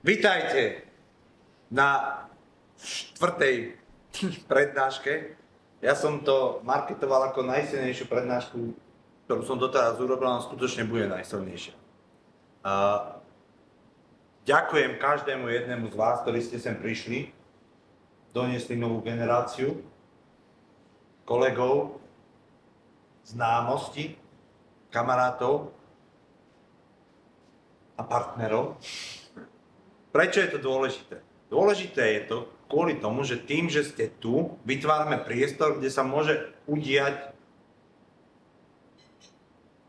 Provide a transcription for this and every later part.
Vítajte na štvrtej prednáške. Ja som to marketoval ako najsilnejšiu prednášku, ktorú som doteraz urobil, a skutočne bude najsilnejšia. Ďakujem každému jednému z vás, ktorí ste sem prišli, doniesli novú generáciu kolegov, známosti, kamarátov a partnerov. Prečo je to dôležité? Dôležité je to kvôli tomu, že tým, že ste tu, vytvárame priestor, kde sa môže udiať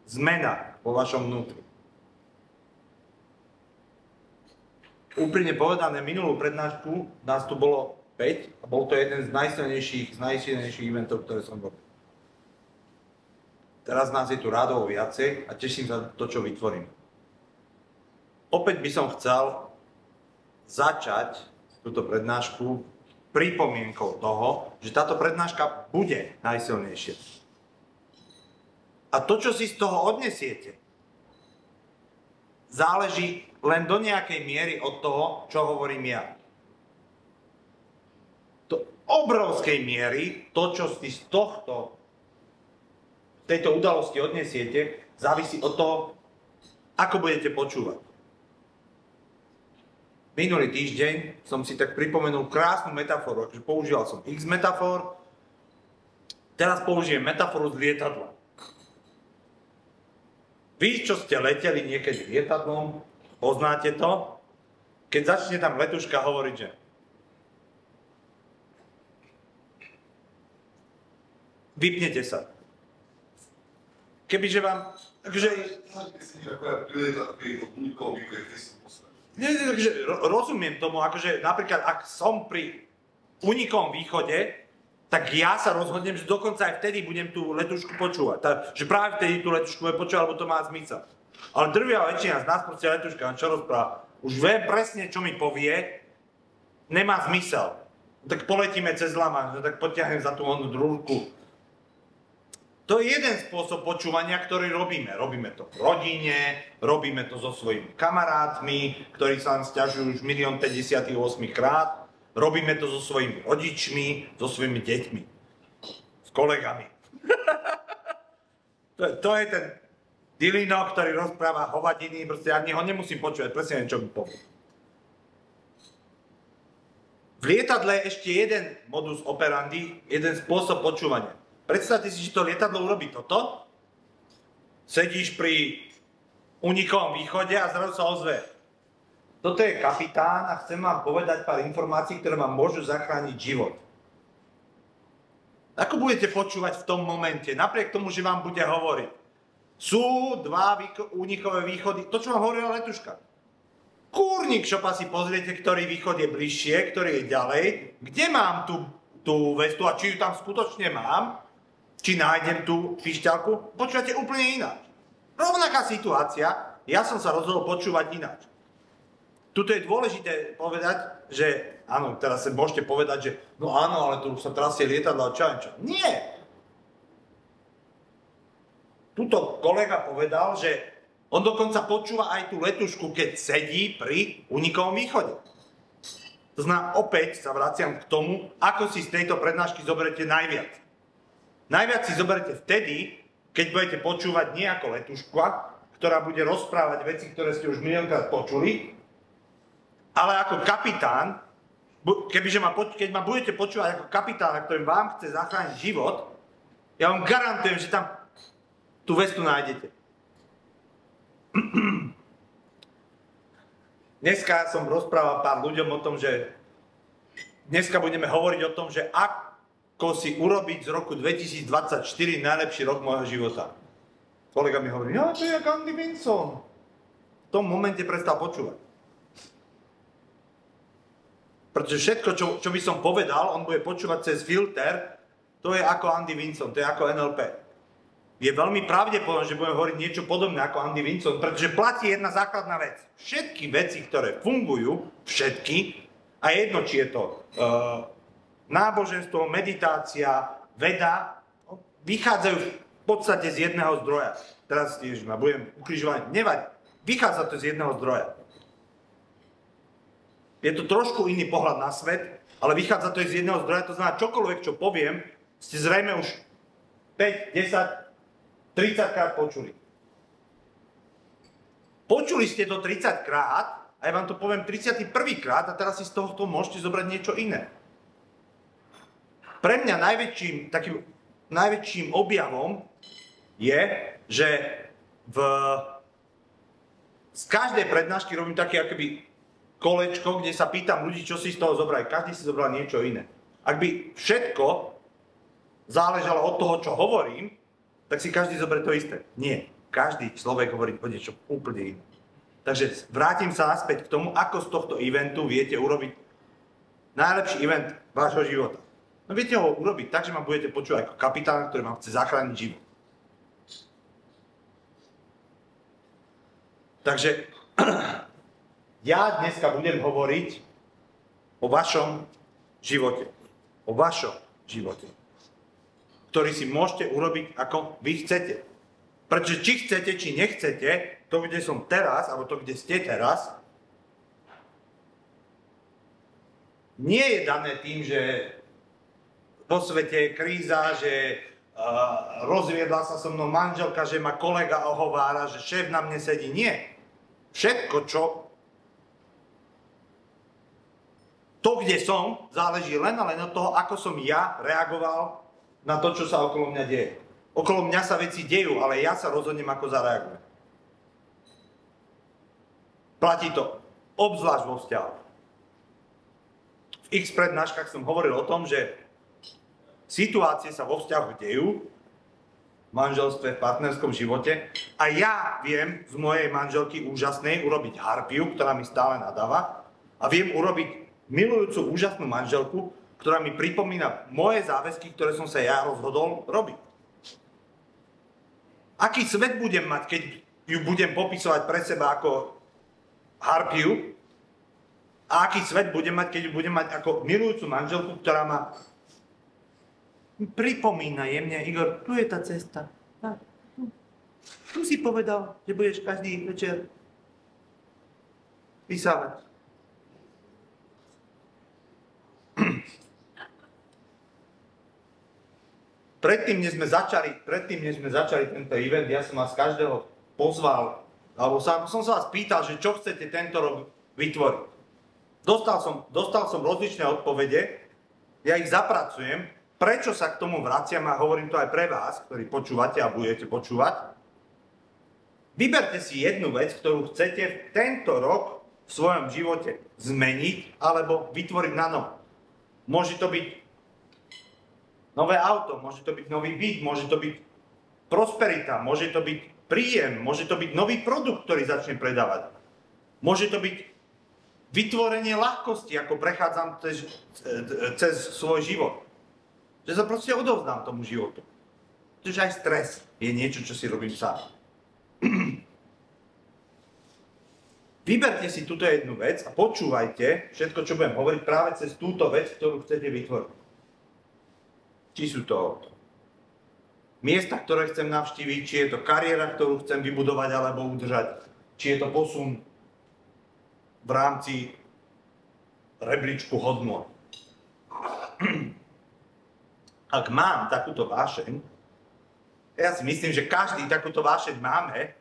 zmena vo vašom vnútri. Úprimne povedané, minulú prednášku nás tu bolo 5 a bol to jeden z najsilnejších eventov, ktoré som robil. Teraz nás je tu rádovo viacej a teším sa to, čo vytvorím. Opäť by som chcel začať túto prednášku pripomienkou toho, že táto prednáška bude najsilnejšia. A to, čo si z toho odnesiete, záleží len do nejakej miery od toho, čo hovorím ja. Do obrovskej miery to, čo si z tejto udalosti odnesiete, závisí od toho, ako budete počúvať. Minulý týždeň som si tak pripomenul krásnu metaforu, akože používal som x metafor, teraz použijem metaforu z lietadla. Vy, čo ste leteli niekedy lietadlom, poznáte to, keď začne tam letuška hovoriť, že vypnete sa. Kebyže vám, akože... Takže rozumiem tomu, akože napríklad ak som pri únikovom východe, tak ja sa rozhodnem, že dokonca aj vtedy budem tú letušku počúvať. Že práve vtedy tú letušku budem počúvať, lebo to má zmysel. Ale drvivá väčšina z nás proste letuška, čo rozpráva, už viem presne, čo mi povie, nemá zmysel. Tak poletíme cez Lama, tak potiahnem za tú onú družku. To je jeden spôsob počúvania, ktorý robíme. Robíme to v rodine, robíme to so svojimi kamarátmi, ktorí sa nám sťažujú už 1 058 krát. Robíme to so svojimi rodičmi, so svojimi deťmi, s kolegami. to je ten Dilino, ktorý rozpráva hovadiny, proste ja ho nemusím počúvať, presne neviem, čo mi povie. V lietadle je ešte jeden modus operandi, jeden spôsob počúvania. Predstavte si, že to lietadlo urobí toto, sedíš pri únikovom východe a zrazu sa ozve. Toto je kapitán a chcem vám povedať pár informácií, ktoré vám môžu zachrániť život. Ako budete počúvať v tom momente, napriek tomu, že vám bude hovoriť? Sú dva únikové východy, to čo vám hovorila letuška. Kúrnik šopa si pozriete, ktorý východ je bližšie, ktorý je ďalej, kde mám tú vestu a či ju tam skutočne mám, či nájdem tú pišťalku, počúvate úplne ináč. Rovnaká situácia, ja som sa rozhodol počúvať ináč. Tuto je dôležité povedať, že áno, teraz sa môžete povedať, že no áno, ale tu sa trasie lietadlo a čo. Nie! Tuto kolega povedal, že on dokonca počúva aj tú letušku, keď sedí pri únikovom východe. To znamená, opäť sa vraciam k tomu, ako si z tejto prednášky zoberete najviac. Najviac si zoberete vtedy, keď budete počúvať nie ako letuška, ktorá bude rozprávať veci, ktoré ste už miliónkrát počuli, ale ako kapitán, keď ma budete počúvať ako kapitána, ktorý vám chce zachrániť život, ja vám garantujem, že tam tú vestu nájdete. Dneska som rozprával pár ľuďom o tom, že dneska budeme hovoriť o tom, že ako si urobiť z roku 2024 najlepší rok môjho života. Kolega mi hovorí, to je jak Andy Vinson. V tom momente prestal počúvať. Pretože všetko, čo by som povedal, on bude počúvať cez filter, to je ako Andy Vinson, to je ako NLP. Je veľmi pravdepodobné, že budeme hovoriť niečo podobné ako Andy Vinson, pretože platí jedna základná vec. Všetky veci, ktoré fungujú, všetky, a jedno, či je to náboženstvo, meditácia, veda, vychádzajú v podstate z jedného zdroja. Teraz budem ukrižovať, nevadí. Vychádza to z jedného zdroja. je to trošku iný pohľad na svet, ale vychádza to z jedného zdroja, to znamená čokoľvek, čo poviem, ste zrejme už 5, 10, 30 krát počuli. Počuli ste to 30 krát a ja vám to poviem 31. krát a teraz si z tohto môžete zobrať niečo iné. Pre mňa najväčším objavom je, že z každej prednášky robím také akoby kolečko, kde sa pýtam ľudí, čo si z toho zobrali. Každý si zobral niečo iné. Ak by všetko záležalo od toho, čo hovorím, tak si každý zoberie to isté. Nie. Každý človek hovorí o niečo úplne iné. Takže vrátim sa naspäť k tomu, ako z tohto eventu viete urobiť najlepší event vášho života. No viete ho urobiť tak, že ma budete počúvať ako kapitána, ktorý vám chce zachrániť život. Takže ja dneska budem hovoriť o vašom živote. O vašom živote. Ktorý si môžete urobiť, ako vy chcete. Pretože či chcete, či nechcete, to, kde som teraz, alebo to, kde ste teraz, nie je dané tým, že vo svete je kríza, že rozviedla sa so mnou manželka, že ma kolega ohovára, že šéf na mne sedí. Nie. Všetko, to, kde som, záleží len a len od toho, ako som ja reagoval na to, čo sa okolo mňa deje. Okolo mňa sa veci dejú, ale ja sa rozhodnem, ako zareagujem. Platí to obzvlášť vo vzťahu. V X prednáškach som hovoril o tom, že situácie sa vo vzťahu dejú, v manželstve, v partnerskom živote a ja viem z mojej manželky úžasnej urobiť harpiu, ktorá mi stále nadáva a viem urobiť milujúcu úžasnú manželku, ktorá mi pripomína moje záväzky, ktoré som sa ja rozhodol robiť. Aký svet budem mať, keď ju budem popisovať pre seba ako harpiu a aký svet budem mať, keď ju budem mať ako milujúcu manželku, ktorá ma pripomína jemne, Igor, tu je tá cesta. Tu si povedal, že budeš každý večer vysávať. Predtým, než sme začali tento event, ja som vás každého pozval, alebo som sa vás pýtal, že čo chcete tento rok vytvoriť. Dostal som rozličné odpovede, ja ich zapracujem. Prečo sa k tomu vraciam a hovorím to aj pre vás, ktorí počúvate a budete počúvať? Vyberte si jednu vec, ktorú chcete tento rok v svojom živote zmeniť alebo vytvoriť na novo. Môže to byť nové auto, môže to byť nový byt, môže to byť prosperita, môže to byť príjem, môže to byť nový produkt, ktorý začne predávať. Môže to byť vytvorenie ľahkosti, ako prechádzam cez svoj život. Že sa proste odovzdám tomu životu. Pretože aj stres je niečo, čo si robím sám. Vyberte si túto jednu vec a počúvajte všetko, čo budem hovoriť práve cez túto vec, ktorú chcete vytvoriť. Či sú to miesta, ktoré chcem navštíviť, či je to kariéra, ktorú chcem vybudovať alebo udržať, či je to posun v rámci rebríčku hodnôt. Ak mám takúto vášeň, ja si myslím, že každý takúto vášeň máme,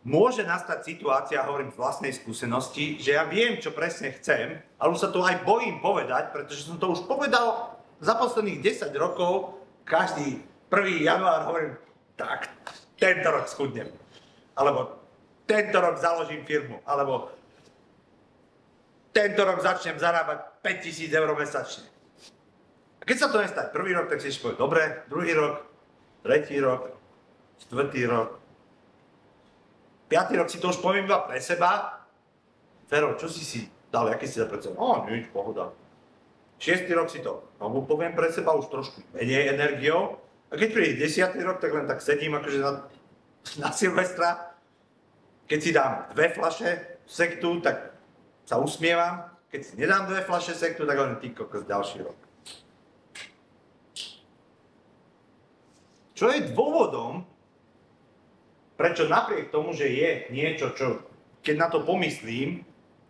môže nastať situácia, hovorím z vlastnej skúsenosti, že ja viem, čo presne chcem, ale už sa to aj bojím povedať, pretože som to už povedal za posledných 10 rokov, každý 1. január hovorím, tak, tento rok schudnem. Alebo tento rok založím firmu. Alebo tento rok začnem zarábať 5 000 eur mesačne. A keď sa to nestane prvý rok, tak si ešte povie, dobre, druhý rok, tretí rok, štvrtý rok, piatý rok si to už poviem iba pre seba. Fero, čo si dal, aký si dal pre seba? Nič, pohoda. 6. rok si to znovu poviem pre seba, už trošku menej energiou. A keď príde 10. rok, tak len tak sedím akože na Silvestra. Keď si dám 2 fľaše sektu, tak sa usmievam. Keď si nedám 2 fľaše sektu, tak hovorím, ty kokos, ďalší rok. Čo je dôvodom, prečo napriek tomu, že je niečo, čo keď na to pomyslím,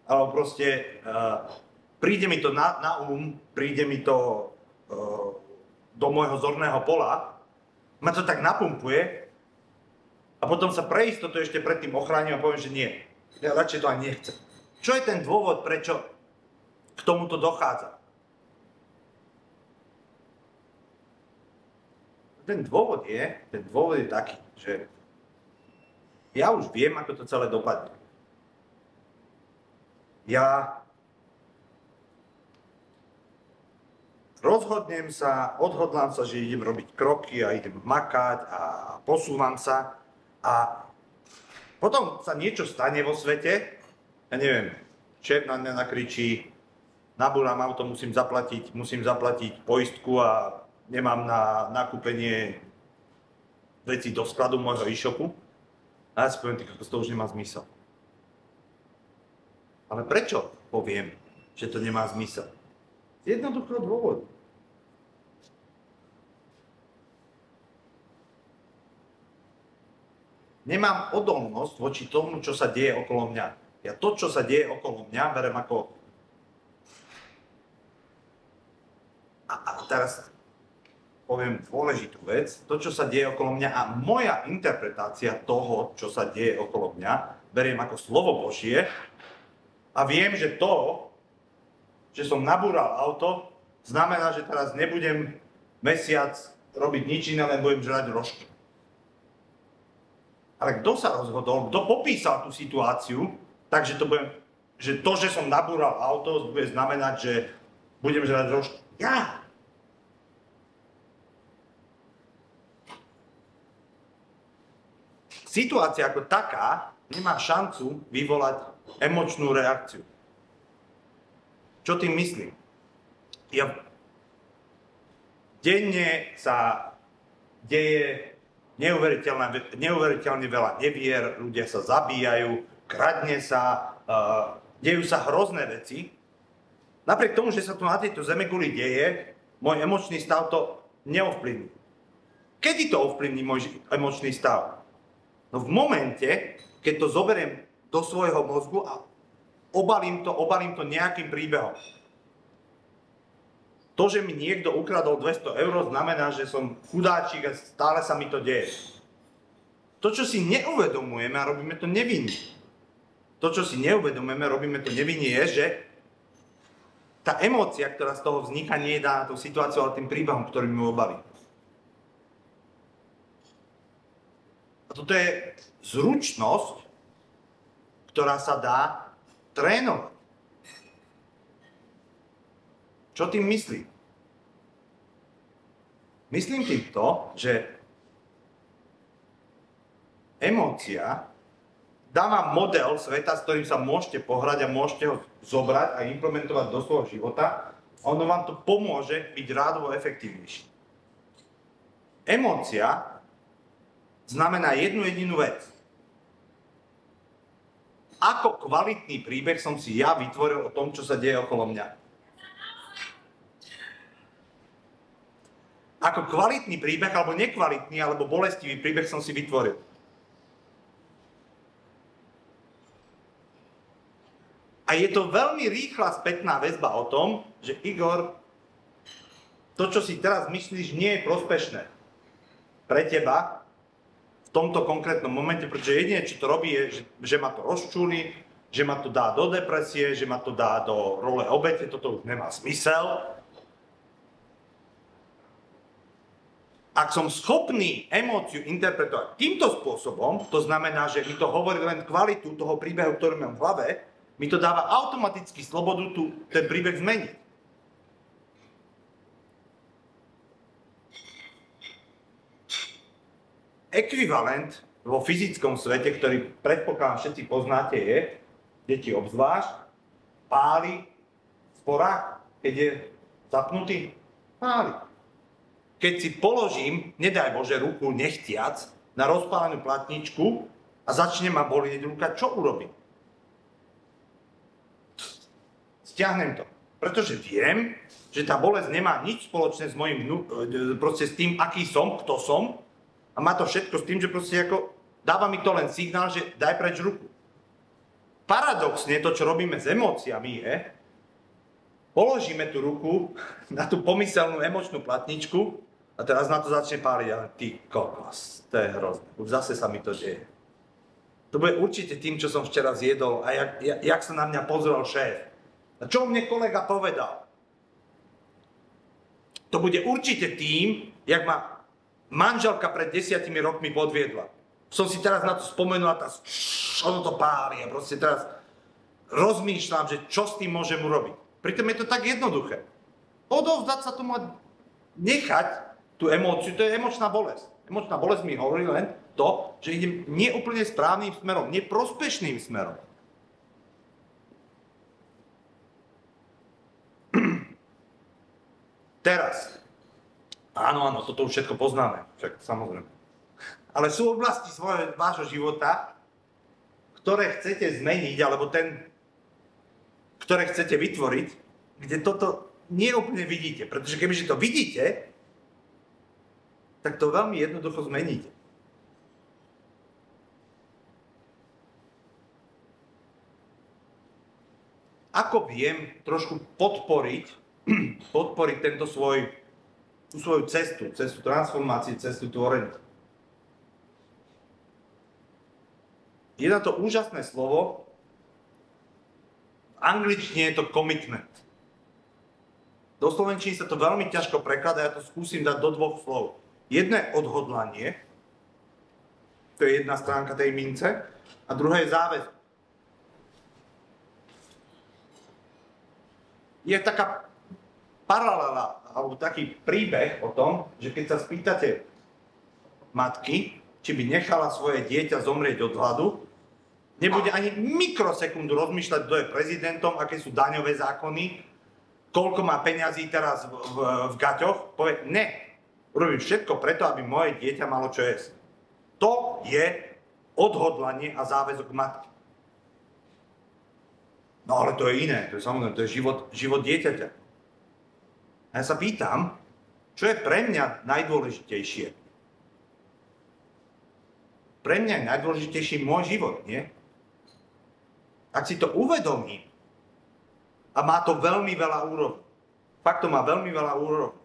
alebo proste príde mi to na príde mi to do môjho zorného pola, ma to tak napumpuje a potom sa pre istotu ešte predtým ochránim a poviem, že nie. Ja radšej to ani nechcem. Čo je ten dôvod, prečo k tomuto dochádza? Ten dôvod je taký, že ja už viem, ako to celé dopadne. Ja rozhodnem sa, odhodlám sa, že idem robiť kroky a idem makať a posúvam sa a potom sa niečo stane vo svete, ja neviem, šéf na mňa nakričí, nabúram auto, musím zaplatiť poistku a nemám na nakúpenie veci do skladu môjho e-shopu. A ja si poviem, že to už nemá zmysel. Ale prečo poviem, že to nemá zmysel? Z jednoduchého dôvodu. Nemám odolnosť voči tomu, čo sa deje okolo mňa. Ja to, čo sa deje okolo mňa, berem ako... A teraz poviem dôležitú vec. To, čo sa deje okolo mňa a moja interpretácia toho, čo sa deje okolo mňa, beriem ako slovo Božie a viem, že to, že som nabúral auto, znamená, že teraz nebudem mesiac robiť nič iné, len budem žrať rožky. Ale kto sa rozhodol, kto popísal tú situáciu, takže že som nabúral auto, bude znamenať, že budem žrať rožky. Ja! Situácia ako taká nemá šancu vyvolať emočnú reakciu. Čo tým myslím? Denne sa deje neuveriteľne veľa nevier, ľudia sa zabíjajú, kradne sa, dejú sa hrozné veci. Napriek tomu, že sa tu na tejto zemeguli deje, môj emočný stav to neovplyvní. Kedy to ovplyvní môj emočný stav? No v momente, keď to zoberiem do svojho mozgu a obalím to nejakým príbehom. To, že mi niekto ukradol 200 eur, znamená, že som chudáčik a stále sa mi to deje. To, čo si neuvedomujeme a robíme to nevinne. To, čo si neuvedomujeme, robíme to nevinne, je, že tá emócia, ktorá z toho vzniká, nie je daná tou situáciou, ale tým príbehom, ktorý mi obalí. A toto je zručnosť, ktorá sa dá trénovať. Čo tým myslím? Myslím tým to, že emócia dáva model sveta, s ktorým sa môžete pohrať a môžete ho zobrať a implementovať do svojho života. Ono vám to pomôže byť rádovo efektívnejší. Emócia znamená jednu jedinú vec. Ako kvalitný príbeh som si ja vytvoril o tom, čo sa deje okolo mňa. Ako kvalitný príbeh, alebo nekvalitný, alebo bolestivý príbeh som si vytvoril. A je to veľmi rýchla spätná väzba o tom, že Igor, to, čo si teraz myslíš, nie je prospešné pre teba v tomto konkrétnom momente, pretože jediné, čo to robí, je, že ma to rozčúli, že ma to dá do depresie, že ma to dá do role obete, toto už nemá smysel. Ak som schopný emóciu interpretovať týmto spôsobom, to znamená, že mi to hovorí len kvalitu toho príbehu, ktorý mám v hlave, mi to dáva automaticky slobodu ten príbeh zmeniť. Ekvivalent vo fyzickom svete, ktorý predpokladám všetci poznáte, je, deti obzvlášť, páli sporák, keď je zapnutý, páli. Keď si položím, nedaj Bože, ruku nechtiac na rozpálenú platničku a začne ma bolieť ruka, čo urobím? Stiahnem to. Pretože viem, že tá bolesť nemá nič spoločné s proste s tým, aký som, kto som. A má to všetko s tým, že proste ako dáva mi to len signál, že daj preč ruku. paradoxne to, čo robíme s emóciami, je, položíme tú ruku na tú pomyselnú emočnú platničku a teraz na to začne páliť, ale ty kokos, to je hrozné, už zase sa mi to deje. To bude určite tým, čo som včera zjedol a jak sa na mňa pozrel šéf. A čo mne kolega povedal? To bude určite tým, jak ma manželka pred 10 rokmi podviedla. Som si teraz na to spomenul a ono to páli a proste teraz rozmýšľam, že čo s tým môžem urobiť. Pritom je to tak jednoduché. Odovzdať sa tomu a nechať tú emóciu, to je emočná bolesť. Emočná bolesť mi hovorí len to, že idem neúplne správnym smerom, neprospešným smerom. Teraz. Áno, toto už všetko poznáme, však samozrejme. Ale sú oblasti vášho života, ktoré chcete zmeniť, alebo ktoré chcete vytvoriť, kde toto neúplne vidíte. Pretože kebyže to vidíte, tak to veľmi jednoducho zmeníte. Ako viem trošku podporiť tú svoju cestu transformácie, cestu tvorenia? Je na to úžasné slovo, v angličtine je to commitment. Do slovenčiny sa to veľmi ťažko prekladá, ja to skúsim dať do dvoch slov. Jedno je odhodlanie, to je jedna stránka tej mince, a druhé je záväzok. Je taká paralela, alebo taký príbeh o tom, že keď sa spýtate matky, či by nechala svoje dieťa zomrieť od hladu, nebude ani mikrosekundu rozmýšľať, kto je prezidentom, aké sú daňové zákony, koľko má peňazí teraz v gaťoch, povie, ne, urobím všetko preto, aby moje dieťa malo čo jesť. To je odhodlanie a záväzok matky. No ale to je iné, to je samozrejme, to je život dieťaťa. A ja sa pýtam, čo je pre mňa najdôležitejšie? Pre mňa je najdôležitejší môj život, nie? Ak si to uvedomím, a má to veľmi veľa úrovní, fakt to má veľmi veľa úrovní,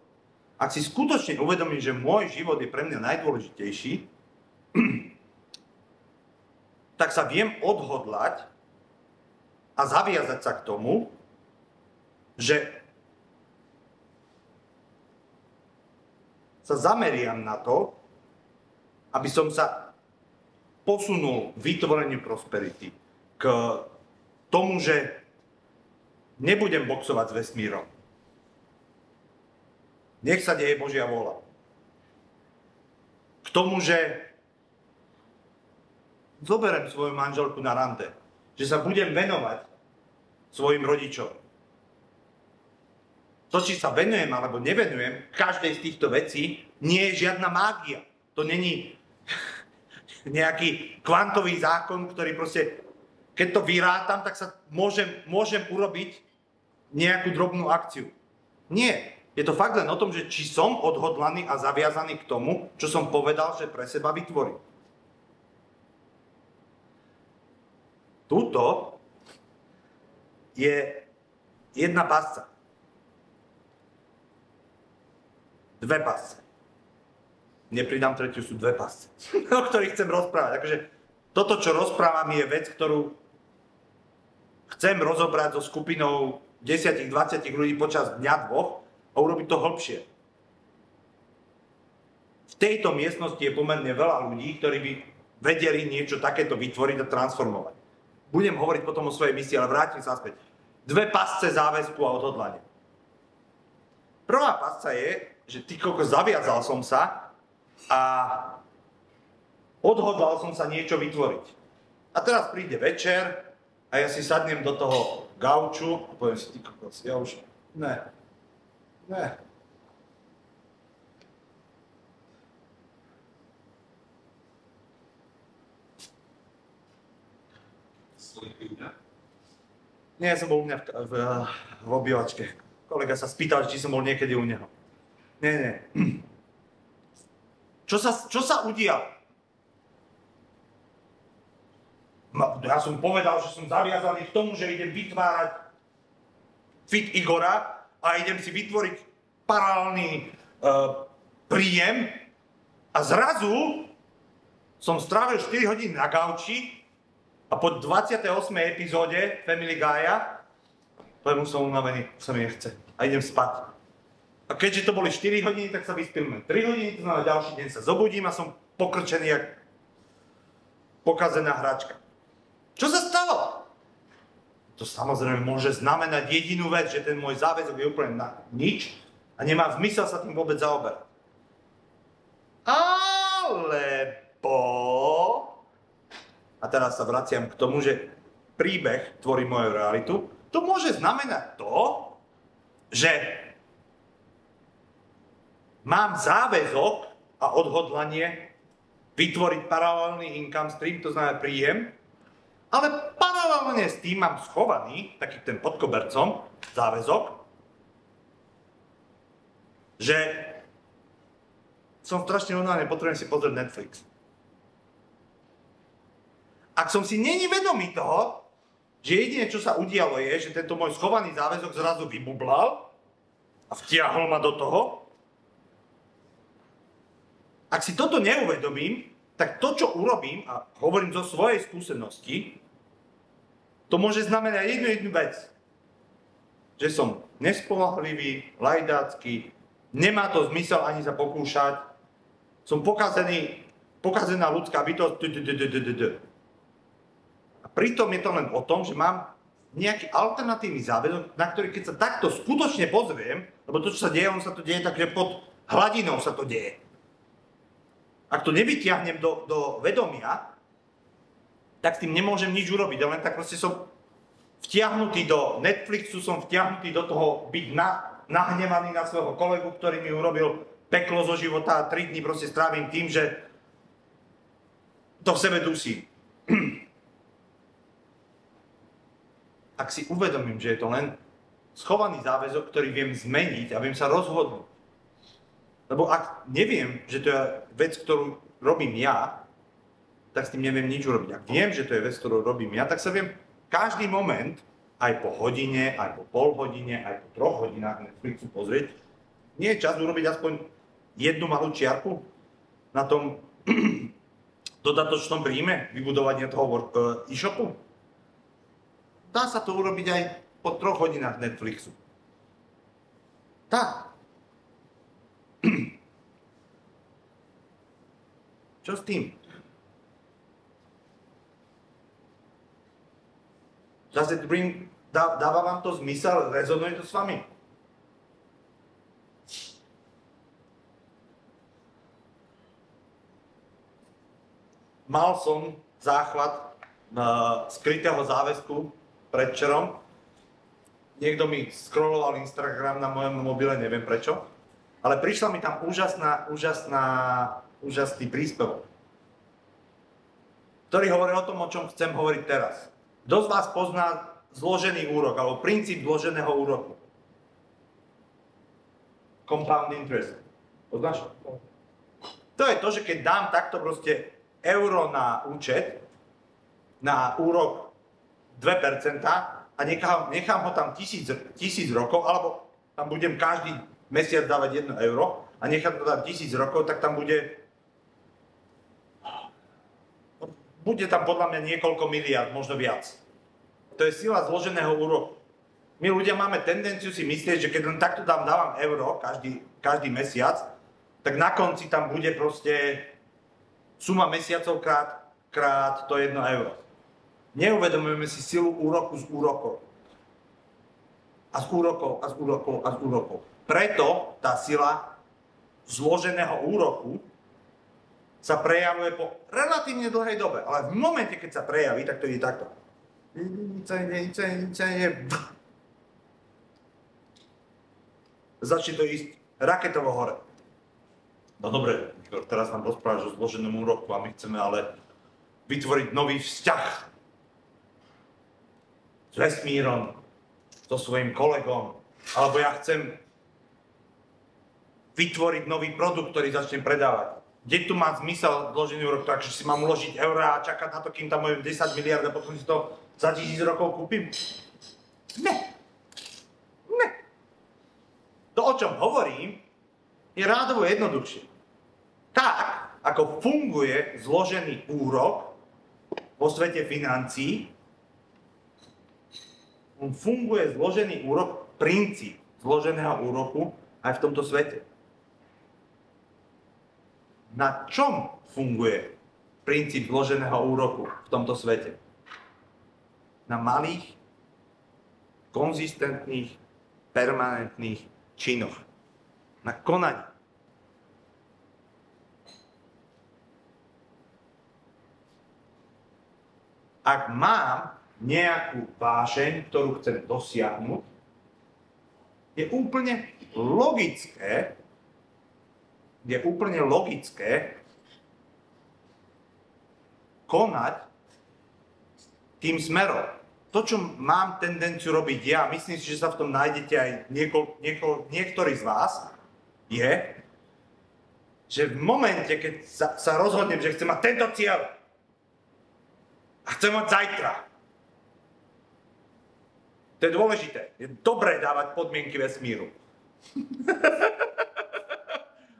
ak si skutočne uvedomím, že môj život je pre mňa najdôležitejší, tak sa viem odhodlať a zaviazať sa k tomu, že sa zameriam na to, aby som sa posunul k vytvoreniu prosperity, k tomu, že nebudem boxovať s vesmírom. Nech sa deje Božia vôľa. K tomu, že zoberiem svoju manželku na rande, že sa budem venovať svojim rodičom. To, či sa venujem alebo nevenujem, každej z týchto vecí nie je žiadna mágia. To není nejaký kvantový zákon, ktorý proste, keď to vyrátam, tak sa môžem urobiť nejakú drobnú akciu. Nie. Je to fakt len o tom, že či som odhodlaný a zaviazaný k tomu, čo som povedal, že pre seba vytvorím. Tuto je jedna pasca. Dve pasce. Nepridám tretiu, sú dve pasce, o ktorých chcem rozprávať. Akože toto, čo rozprávam, je vec, ktorú chcem rozobrať so skupinou 10-20 ľudí počas dňa, dvoch a urobiť to hlbšie. V tejto miestnosti je pomerne veľa ľudí, ktorí by vedeli niečo takéto vytvoriť a transformovať. Budem hovoriť potom o svojej misii, ale vrátim sa späť. Dve pasce záväzku a odhodlania. Prvá pasca je, že ty koľko zaviazal som sa a odhodlal som sa niečo vytvoriť. A teraz príde večer a ja si sadnem do toho gauču a poviem si, ty kokos, ja už... Ne. Nie, ja som bol u mňa v obývačke. Kolega sa spýtal, či som bol niekedy u neho. Nie. Čo sa udialo? ja som povedal, že som zaviazaný k tomu, že idem vytvárať Fit Igora a idem si vytvoriť paralelný príjem a zrazu som strávil 4 hodiny na gauči a po 28. epizóde Family Guy'a lebo som unavený, sa mi nechce a idem spať. A keďže to boli 4 hodiny, tak sa vyspím 3 hodiny, to znamená ďalší deň sa zobudím a som pokrčený jak pokazená hračka. Čo sa stalo? To samozrejme môže znamenať jedinú vec, že ten môj záväzok je úplne na nič a nemá zmysel sa tým vôbec zaoberať. Alebo... A teraz sa vraciam k tomu, že príbeh tvorí moju realitu. To môže znamenať to, že mám záväzok a odhodlanie vytvoriť paralelný income stream, to znamená príjem, ale paralelne s tým mám schovaný, taký ten pod kobercom, záväzok, že som strašne unavený, potrebujem si pozrieť Netflix. Ak som si není vedomý toho, že jediné, čo sa udialo je, že tento môj schovaný záväzok zrazu vybublal a vtiahol ma do toho. Ak si toto neuvedomím, tak to, čo urobím, a hovorím zo svojej skúsenosti, to môže znamenať jednu vec. Že som nespoľahlivý, lajdácky, nemá to zmysel ani sa pokúšať, som pokazená ľudská bytosť, a pritom je to len o tom, že mám nejaký alternatívny záväzok, na ktorý keď sa takto skutočne pozriem, lebo to, čo sa deje, on sa to deje takže pod hladinou sa to deje. Ak to nevytiahnem do vedomia, tak s tým nemôžem nič urobiť. Len tak proste som vtiahnutý do Netflixu, som vtiahnutý do toho byť nahnevaný na svojho kolegu, ktorý mi urobil peklo zo života a 3 dní proste strávim tým, že to v sebe dusím. Ak si uvedomím, že je to len schovaný záväzok, ktorý viem zmeniť a viem sa rozhodnúť. Lebo ak neviem, že to je vec, ktorú robím ja, tak s tým neviem nič urobiť. Ak viem, že to je vec, ktorú robím ja, tak sa viem každý moment, aj po hodine, aj po pol hodine, aj po 3 hodinách Netflixu pozrieť, nie je čas urobiť aspoň jednu malú čiarku na tom dodatočnom príjme vybudovania toho e-shopu. Dá sa to urobiť aj po 3 hodinách Netflixu. Tak. Čo s tým? Dáva vám to zmysel? Rezonuje to s vami? Mal som záchvat skrytého záväzku predvčerom. Niekto mi scrolloval Instagram na mojom mobile, neviem prečo. Ale prišla mi tam úžasný príspevok, ktorý hovorí o tom, o čom chcem hovoriť teraz. Kto z vás pozná zložený úrok, alebo princíp zloženého úroku? Compound interest. Poznáš? To je to, že keď dám takto proste euro na účet, na úrok 2% a nechám ho tam 1000 rokov, alebo tam budem každý mesiac dávať 1 euro a nechám to tam 1000 rokov, tak tam bude tam podľa mňa niekoľko miliard, možno viac. To je sila zloženého úroku. My ľudia máme tendenciu si myslieť, že keď len takto dávam euro každý mesiac, tak na konci tam bude proste suma mesiacov krát to 1 euro. Neuvedomujeme si silu úroku z úrokov. A z úrokov, a z úrokov, a z úrokov. Preto tá sila zloženého úroku sa prejavuje po relatívne dlhej dobe. Ale v momente, keď sa prejaví, tak to ide takto. Začne to ísť raketovo hore. No dobre, teraz nám rozprávaš o zloženom úroku a my chceme ale vytvoriť nový vzťah s vesmírom, so svojím kolegom, alebo ja chcem vytvoriť nový produkt, ktorý začnem predávať. kde tu má zmysel vložený úrok, takže si mám uložiť eurá a čakať na to, kým tam budem 10 miliard a potom si to za 1000 rokov kúpim? Ne. Ne. To, o čom hovorím, je rádovo jednoduchšie. Tak, ako funguje zložený úrok vo svete financií, funguje zložený úrok, princíp zloženého úroku aj v tomto svete. Na čom funguje princíp zloženého úroku v tomto svete? Na malých, konzistentných, permanentných činoch. Na konaní. Ak mám nejakú vášeň, ktorú chcem dosiahnuť, je úplne logické konať tým smerom. To, čo mám tendenciu robiť ja, myslím si, že sa v tom nájdete aj niektorí z vás, je, že v momente, keď sa rozhodnem, že chcem mať tento cieľ a chcem mať zajtra, to je dôležité. Je dobré dávať podmienky vesmíru.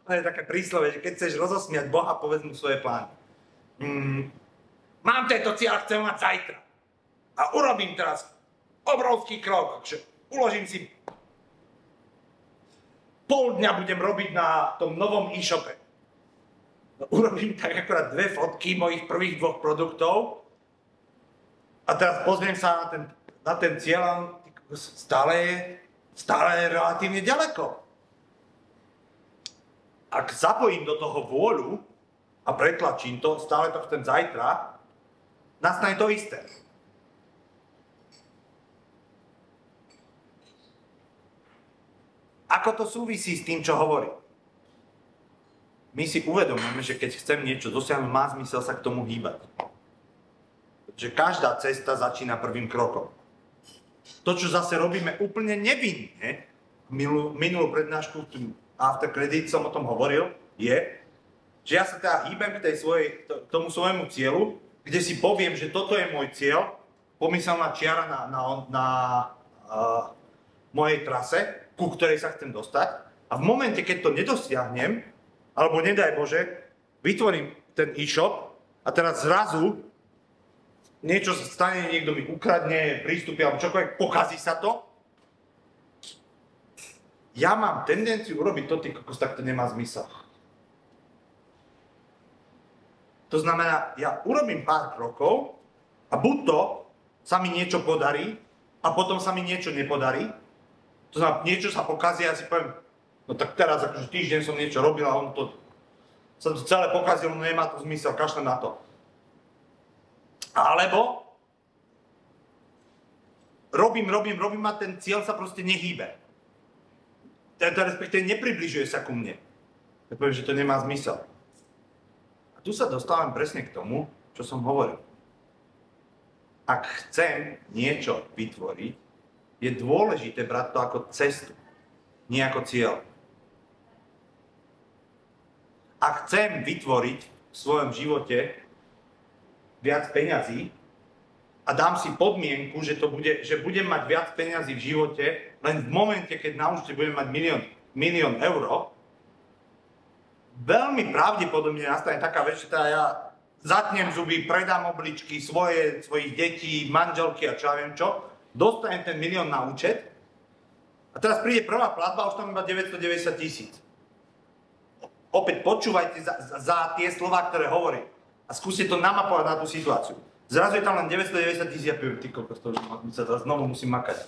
To je také príslove, že keď chceš rozosmiať Boha, povedz mu svoje plány. Mám tento cieľ, chcem mať zajtra. A urobím teraz obrovský krok, že uložím si pol dňa budem robiť na tom novom e-shope. Urobím tak akorát 2 fotky mojich prvých 2 produktov a teraz pozriem sa na ten cieľ a stále je relatívne ďaleko. Ak zapojím do toho vôľu a pretlačím to, stále to chcem zajtra, nastane to isté. Ako to súvisí s tým, čo hovorím? My si uvedomíme, že keď chcem niečo dosiahnuť, má zmysel sa k tomu hýbať. Že každá cesta začína prvým krokom. To, čo zase robíme úplne nevinne, minulú prednášku After Credit som o tom hovoril, je, že ja sa teda hýbem k tomu svojmu cieľu, kde si poviem, že toto je môj cieľ, pomyselná čiara na mojej trase, ku ktorej sa chcem dostať. A v momente, keď to nedosiahnem, alebo nedaj Bože, vytvorím ten e-shop a teraz zrazu niečo sa stane, niekto mi ukradne, prístupy alebo čokoľvek, pokazí sa to. Ja mám tendenciu urobiť to, tak to nemá zmysel. To znamená, ja urobím pár krokov a buď to sa mi niečo podarí a potom sa mi niečo nepodarí. To znamená, niečo sa pokazí a si poviem, no tak teraz akože týždeň som niečo robil a sa to celé pokazilo, no nemá to zmysel, kašlem na to. Alebo robím a ten cieľ sa proste nehýbe. Respektíve nepribližuje sa ku mne. Ja poviem, že to nemá zmysel. A tu sa dostávam presne k tomu, čo som hovoril. Ak chcem niečo vytvoriť, je dôležité brať to ako cestu, nie ako cieľ. Ak chcem vytvoriť v svojom živote viac peňazí a dám si podmienku, že budem mať viac peňazí v živote, len v momente, keď na účte budem mať milión eur, veľmi pravdepodobne nastane taká vec, že ja zatnem zuby, predám obličky, svojich detí, manželky a čo ja viem čo, dostanem ten milión na účet a teraz príde prvá platba a už tam iba 990 000. Opäť počúvajte za tie slová, ktoré hovorím a skúste to namapovať na tú situáciu. Zrazu je tam len 990 000 a poviem, ty kokos, to už sa teraz znovu musím makať.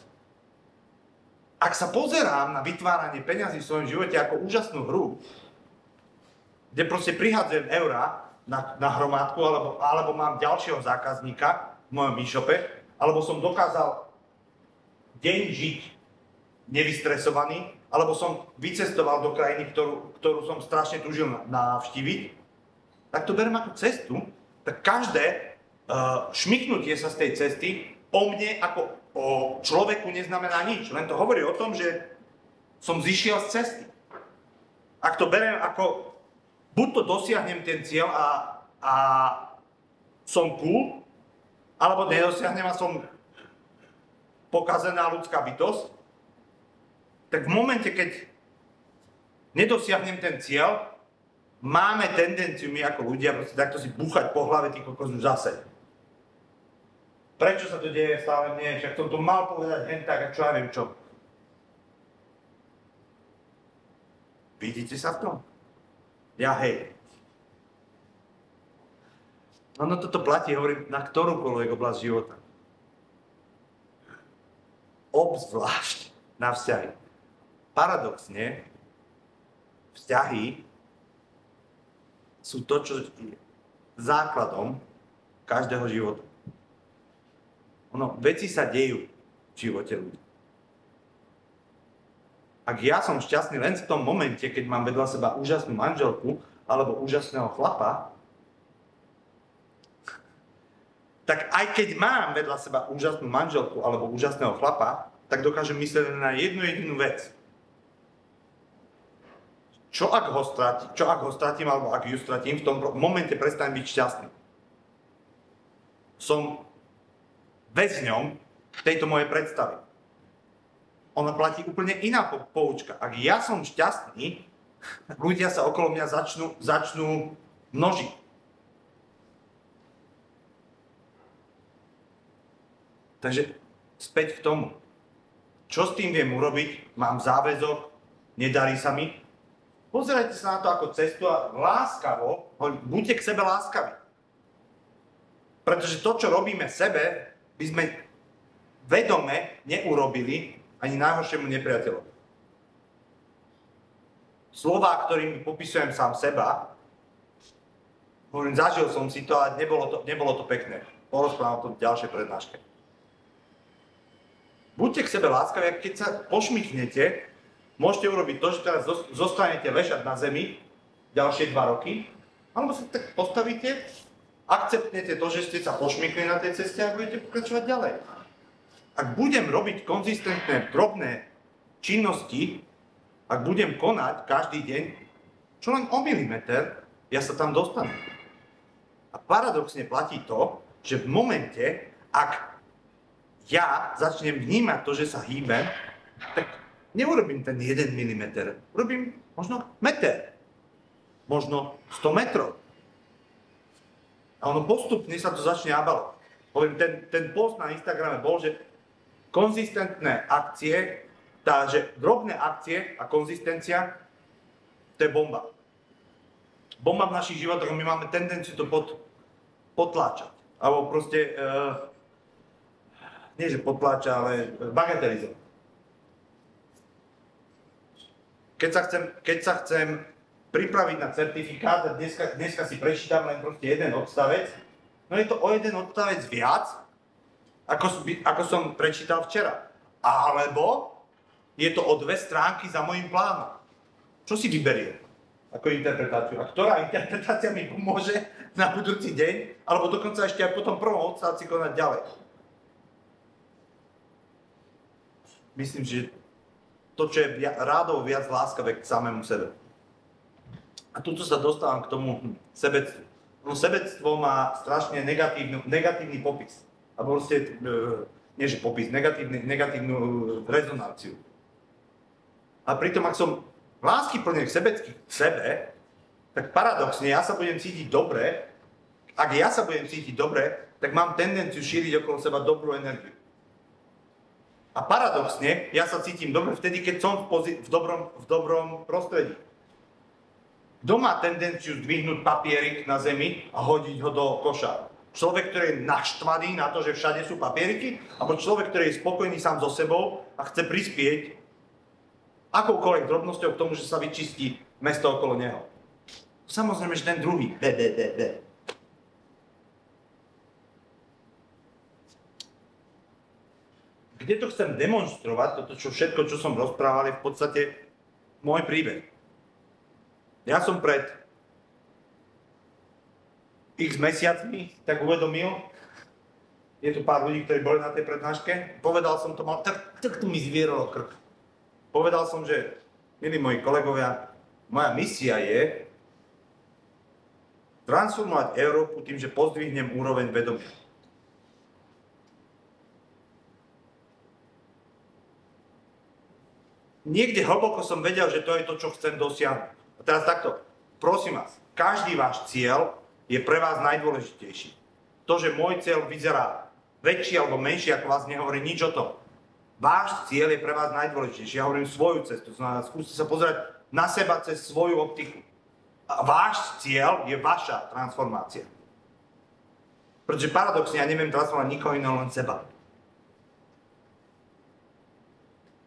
Ak sa pozerám na vytváranie peňazí v svojom živote ako úžasnú hru, kde proste prihádzujem eurá na hromádku alebo mám ďalšieho zákazníka v mojom e-shope, alebo som dokázal deň žiť nevystresovaný, alebo som vycestoval do krajiny, ktorú som strašne túžil navštíviť, tak to beriem ako cestu, tak každé šmyknutie sa z tej cesty o mne ako o človeku neznamená nič. Len to hovorí o tom, že som zišiel z cesty. Ak to beriem ako buď to dosiahnem ten cieľ a som cool, alebo nedosiahnem a som pokazená ľudská bytosť, tak v momente, keď nedosiahnem ten cieľ, máme tendenciu my ako ľudia proste takto si búchať po hlave tých kokos už zase. Prečo sa to deje stále mne? Však som to mal povedať hen tak a čo ja viem čo. Vidíte sa v tom? Ja hej. Ono toto platí, hovorím, na ktorúkoľvek oblasť života. Obzvlášť na vzťahy. Paradoxne, vzťahy sú to, čo je základom každého života. Veci sa dejú v živote ľudí. Ak ja som šťastný len v tom momente, keď mám vedľa seba úžasnú manželku alebo úžasného chlapa, tak aj keď mám vedľa seba úžasnú manželku alebo úžasného chlapa, tak dokážem myslieť na jednu jedinú vec. Čo ak ho stratím alebo ak ju stratím, v tom momente prestanem byť šťastný. Som väzňom tejto mojej predstavy. Ona platí úplne iná poučka. Ak ja som šťastný, ľudia sa okolo mňa začnú množiť. Takže späť k tomu. Čo s tým viem urobiť? Mám záväzok, nedarí sa mi. Pozerajte sa na to ako cestu a láskavo, buďte k sebe láskaví. Pretože to, čo robíme sebe, by sme vedome neurobili ani najhoršiemu nepriateľovi. Slová, ktorými popisujem sám seba, hovorím, zažil som si to a nebolo to pekné. Porozprávam o tom v ďalšej prednáške. Buďte k sebe láskaví, keď sa pošmyknete, môžete urobiť to, že teraz zostanete ležať na zemi ďalšie 2 roky, alebo sa tak postavíte, akceptujete to, že ste sa pošmykli na tej ceste a budete pokračovať ďalej. Ak budem robiť konzistentné, drobné činnosti, ak budem konať každý deň, čo len o milimeter, ja sa tam dostanem. A paradoxne platí to, že v momente, ak ja začnem vnímať to, že sa hýbem, tak neurobím ten 1 mm, urobím možno meter, možno 100 metrov. A ono postupne sa to začne abalovať. Hovorím, ten post na Instagrame bol, že konzistentné akcie, takže drobné akcie a konzistencia, to je bomba. Bomba v našich životoch, my máme tendenciu to potláčať. Alebo proste, nie že potláča, ale bagatelizovať. Keď sa chcem pripraviť na certifikát a dneska si prečítam len proste jeden odstavec, no je to o jeden odstavec viac, ako som prečítal včera. Alebo je to o 2 stránky za môjim plánom. Čo si vyberiem ako interpretáciu? A ktorá interpretácia mi pomôže na budúci deň, alebo dokonca ešte aj po tom prvom odstavci konať ďalej? Myslím, že to, čo je rádovo viac láskavé k samému sebe. A tuto sa dostávam k tomu sebectvu. No, sebectvo má strašne negatívny popis. A proste, nie že popis, negatívnu rezonanciu. A pritom, ak som láskyplne sebecký k sebe, tak paradoxne ja sa budem cítiť dobre. Ak ja sa budem cítiť dobre, tak mám tendenciu šíriť okolo seba dobrú energiu. A paradoxne, ja sa cítim dobre vtedy, keď som v dobrom prostredí. Kto má tendenciu zdvihnúť papierik na zemi a hodiť ho do koša? Človek, ktorý je naštvaný na to, že všade sú papieriky, alebo človek, ktorý je spokojný sám so sebou a chce prispieť akoukoľvek drobnosťou k tomu, že sa vyčistí mesto okolo neho? Samozrejme, že ten druhý. Kde to chcem demonstrovať, toto všetko, čo som rozprával, je v podstate môj príbeh. Ja som pred x mesiacmi tak uvedomil, je tu pár ľudí, ktorí boli na tej prednáške, povedal som to, tak tu mi zvieralo krk. Povedal som, že, milí moji kolegovia, moja misia je transformovať Európu tým, že pozdvihnem úroveň vedomia. Niekde hlboko som vedel, že to je to, čo chcem dosiahnuť. A teraz takto, prosím vás, každý váš cieľ je pre vás najdôležitejší. To, že môj cieľ vyzerá väčší alebo menší, ako vás nehovorí nič o tom. Váš cieľ je pre vás najdôležitejší. Ja hovorím svoju cestu, znamená, skúste sa pozerať na seba cez svoju optiku. A váš cieľ je vaša transformácia. Pretože paradoxne ja neviem transformovať nikoho iného, len seba.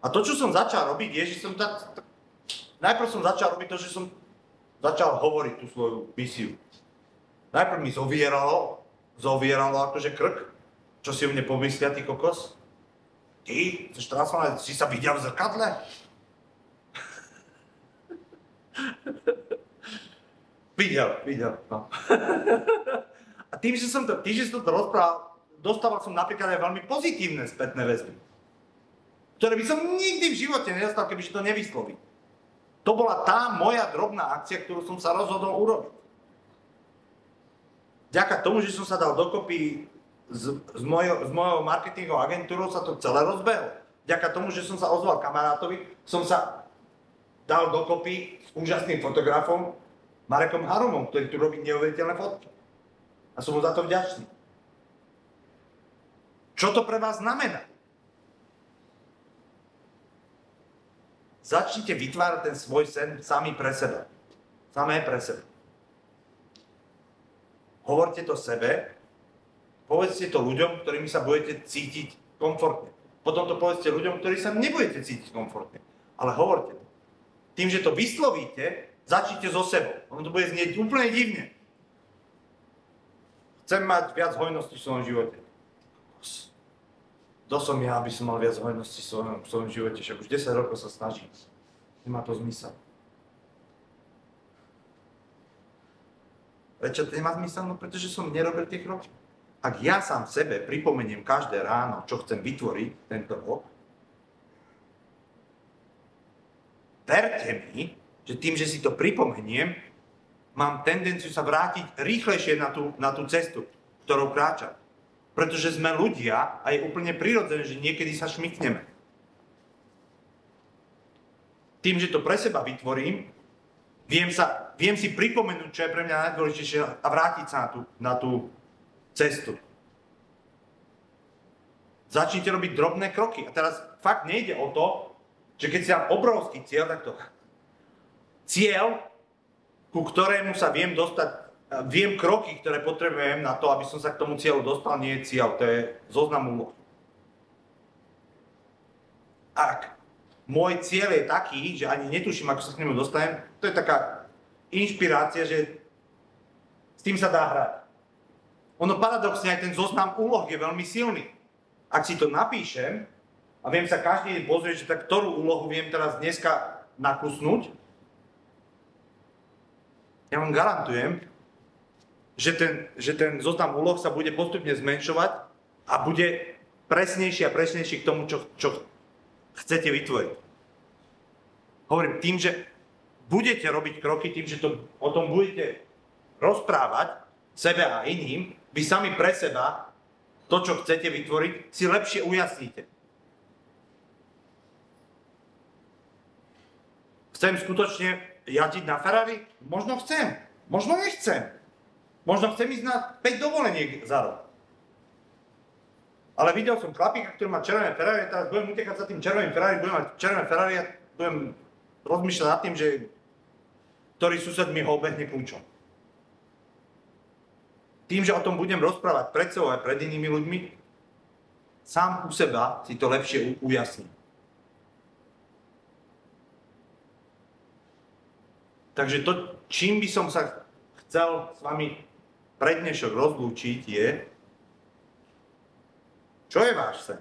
A to, čo som začal robiť, je, že som najprv som začal robiť to, že som začal hovoriť tú svoju misiu. Najprv mi zovieralo akože krk, čo si o mne pomyslia, ty kokos. Ty, chceš transformovať, si sa videl v zrkadle? Videl, no. A tým, že som to rozprával, dostával som napríklad aj veľmi pozitívne spätné väzby, ktoré by som nikdy v živote nedostal, keby to nevysloví. To bola tá moja drobná akcia, ktorú som sa rozhodol urobiť. Vďaka tomu, že som sa dal dokopy s mojou marketingovou agentúrou, sa to celé rozbehlo. Vďaka tomu, že som sa ozval kamarátovi, som sa dal dokopy s úžasným fotografom Marekom Harumom, ktorý tu robí neuveriteľné fotky. A som mu za to vďačný. Čo to pre vás znamená? Začnite vytvárať ten svoj sen sami pre seba. Samé pre seba. Hovorte to sebe, povedzte to ľuďom, ktorými sa budete cítiť komfortne. Potom to povedzte ľuďom, ktorí sa nebudete cítiť komfortne. Ale hovorte to. Tým, že to vyslovíte, začnite so sebou. Ono to bude znieť úplne divne. Chcem mať viac hojnosti v svojom živote. Kto som ja, aby som mal viac hojnosti v svojom živote? Však už 10 rokov sa snažím. Nemá to zmysel. Prečo to nemá zmysel? No pretože som nerobil tie kroky. Ak ja sám sebe pripomeniem každé ráno, čo chcem vytvoriť tento rok, verte mi, že tým, že si to pripomeniem, mám tendenciu sa vrátiť rýchlejšie na tú cestu, ktorou kráčam. Pretože sme ľudia a je úplne prirodzené, že niekedy sa šmykneme. Tým, že to pre seba vytvorím, viem si pripomenúť, čo je pre mňa najdôležitejšie a vrátiť sa na tú cestu. Začnite robiť drobné kroky. A teraz fakt nejde o to, že keď si dám obrovský cieľ, tak to... Cieľ, ku ktorému sa viem dostať, viem kroky, ktoré potrebujem na to, aby som sa k tomu cieľu dostal, nie je cieľ, to je zoznam úloh. Ak môj cieľ je taký, že ani netuším, ako sa k nemu dostanem, to je taká inšpirácia, že s tým sa dá hrať. Ono paradoxne aj ten zoznam úloh je veľmi silný. Ak si to napíšem a viem sa každý deň pozrieť, že tak ktorú úlohu viem teraz dneska nakusnúť, ja vám garantujem, že ten zoznam úloh sa bude postupne zmenšovať a bude presnejší a presnejší k tomu, čo chcete vytvoriť. Hovorím tým, že budete robiť kroky, tým, že o tom budete rozprávať sebe a iným, vy sami pre seba to, čo chcete vytvoriť, si lepšie ujasníte. Chcem skutočne jazdiť na Ferrari? Možno chcem, možno nechcem. Možno chcem ísť na 5 dovoleniek za rok. Ale videl som chlapíka, ktorý má červené Ferrari, teraz budem utekať za tým červeným Ferrari, budem mať červené Ferrari a budem rozmýšľať nad tým, že ktorý sused mi ho obehne kľúčom. Tým, že o tom budem rozprávať pred sebou aj pred inými ľuďmi, sám u seba si to lepšie ujasním. Takže to, čím by som sa chcel s vami pre dnešok rozlúčiť, je, čo je váš sen?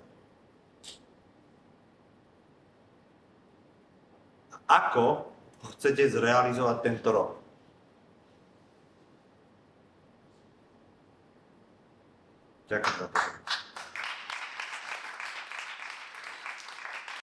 Ako ho chcete zrealizovať tento rok? Ďakujem za to.